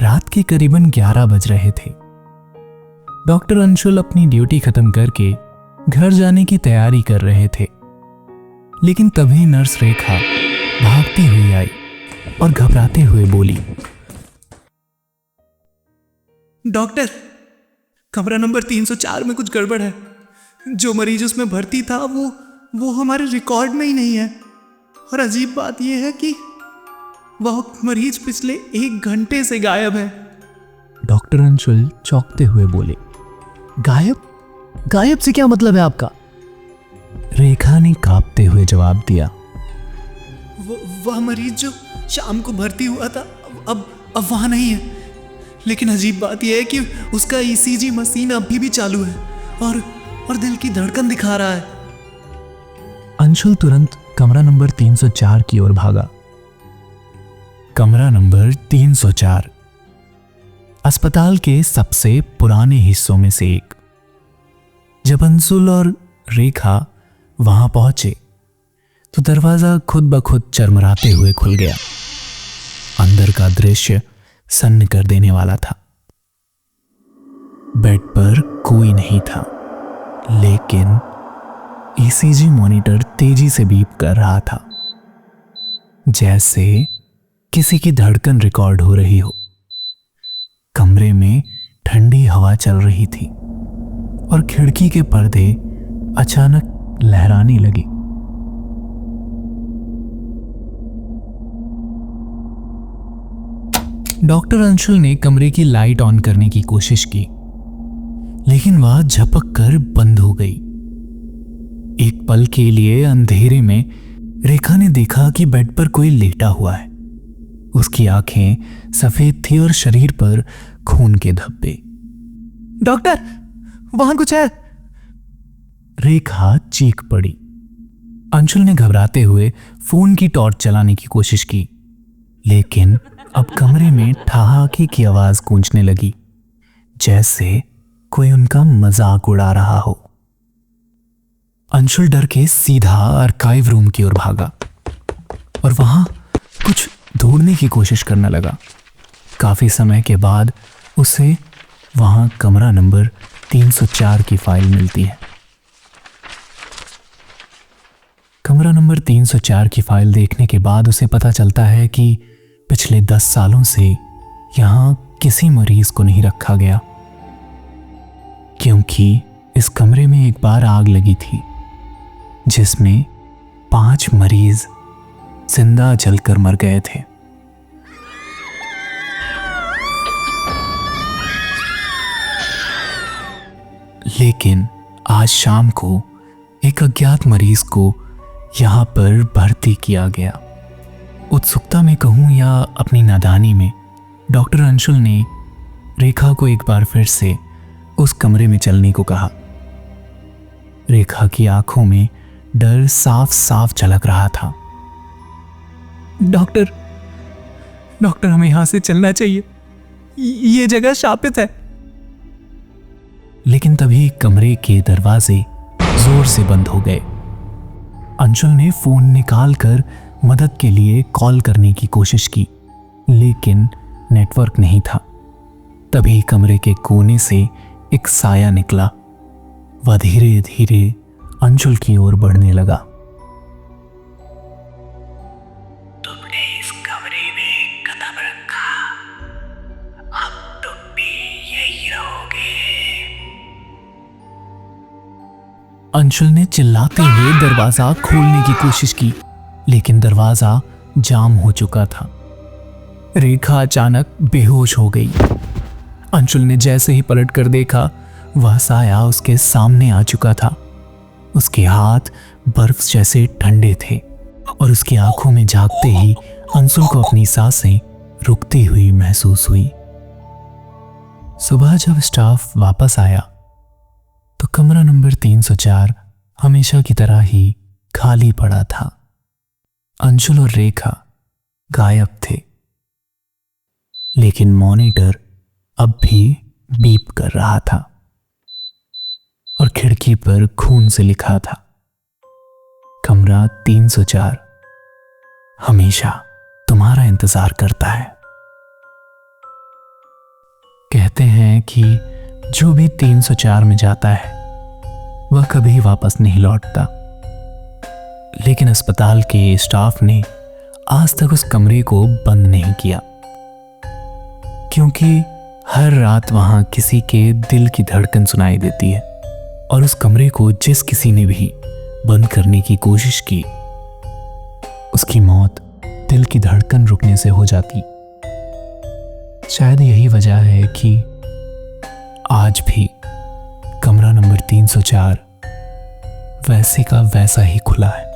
रात के करीबन 11 बज रहे थे। डॉक्टर अंशुल अपनी ड्यूटी खत्म करके घर जाने की तैयारी कर रहे थे, लेकिन तभी नर्स रेखा भागती हुई आई और घबराते हुए बोली, डॉक्टर, कमरा नंबर 304 में कुछ गड़बड़ है। जो मरीज उसमें भर्ती था वो हमारे रिकॉर्ड में ही नहीं है। और अजीब बात यह है कि वह मरीज पिछले 1 घंटे से गायब है। डॉक्टर अंशुल चौंकते हुए बोले, गायब? गायब से क्या मतलब है आपका? रेखा ने कांपते हुए जवाब दिया, वह मरीज जो शाम को भर्ती हुआ था अब वहां नहीं है। लेकिन अजीब बात यह है कि उसका ईसीजी मशीन अभी भी चालू है और दिल की धड़कन दिखा रहा है। अंशुल तुरंत कमरा नंबर 304 की ओर भागा। कमरा नंबर 304 अस्पताल के सबसे पुराने हिस्सों में से एक। जब अंशुल और रेखा वहां पहुंचे तो दरवाजा खुद ब खुद चरमराते हुए खुल गया। अंदर का दृश्य सन्न कर देने वाला था। बेड पर कोई नहीं था, लेकिन ईसीजी मॉनिटर तेजी से बीप कर रहा था, जैसे किसी की धड़कन रिकॉर्ड हो रही हो। कमरे में ठंडी हवा चल रही थी और खिड़की के पर्दे अचानक लहराने लगे। डॉक्टर अंशुल ने कमरे की लाइट ऑन करने की कोशिश की, लेकिन वह झपक कर बंद हो गई। एक पल के लिए अंधेरे में रेखा ने देखा कि बेड पर कोई लेटा हुआ है। उसकी आंखें सफेद थी और शरीर पर खून के धब्बे। डॉक्टर, वहां कुछ है। रेखा चीख पड़ी। अंशुल ने घबराते हुए फोन की टॉर्च चलाने की कोशिश की, लेकिन अब कमरे में ठहाके की आवाज गूंजने लगी, जैसे कोई उनका मजाक उड़ा रहा हो। अंशुल डर के सीधा आर्काइव रूम की ओर भागा और वहां कुछ ढूंढने की कोशिश करने लगा। काफी समय के बाद उसे वहां कमरा नंबर 304 की फाइल मिलती है। कमरा नंबर 304 की फाइल देखने के बाद उसे पता चलता है कि पिछले 10 सालों से यहां किसी मरीज को नहीं रखा गया, क्योंकि इस कमरे में एक बार आग लगी थी, जिसमें 5 मरीज जिंदा जलकर मर गए थे। लेकिन आज शाम को एक अज्ञात मरीज को यहां पर भर्ती किया गया। उत्सुकता में कहूं या अपनी नादानी में, डॉक्टर अंशुल ने रेखा को एक बार फिर से उस कमरे में चलने को कहा। रेखा की आंखों में डर साफ साफ झलक रहा था। डॉक्टर, हमें यहां से चलना चाहिए। ये जगह शापित है। लेकिन तभी कमरे के दरवाजे जोर से बंद हो गए। अंशुल ने फोन निकालकर मदद के लिए कॉल करने की कोशिश की, लेकिन नेटवर्क नहीं था। तभी कमरे के कोने से एक साया निकला। वह धीरे धीरे अंशुल की ओर बढ़ने लगा। तुमने इस कमरे में कदम रखा, अब तुम भी यही रहोगे। अंशुल ने चिल्लाते हुए दरवाजा खोलने की कोशिश की, लेकिन दरवाजा जाम हो चुका था। रेखा अचानक बेहोश हो गई। अंशुल ने जैसे ही पलट कर देखा, वह साया उसके सामने आ चुका था। उसके हाथ बर्फ जैसे ठंडे थे और उसकी आंखों में झांकते ही अंशुल को अपनी सांसें रुकती हुई महसूस हुई। सुबह जब स्टाफ वापस आया तो कमरा नंबर 304 हमेशा की तरह ही खाली पड़ा था। अंशुल और रेखा गायब थे, लेकिन मॉनिटर अब भी बीप कर रहा था और खिड़की पर खून से लिखा था, कमरा 304 हमेशा तुम्हारा इंतजार करता है। कहते हैं कि जो भी 304 में जाता है वह कभी वापस नहीं लौटता। लेकिन अस्पताल के स्टाफ ने आज तक उस कमरे को बंद नहीं किया, क्योंकि हर रात वहां किसी के दिल की धड़कन सुनाई देती है और उस कमरे को जिस किसी ने भी बंद करने की कोशिश की उसकी मौत दिल की धड़कन रुकने से हो जाती। शायद यही वजह है कि आज भी कमरा नंबर 304 वैसे का वैसा ही खुला है।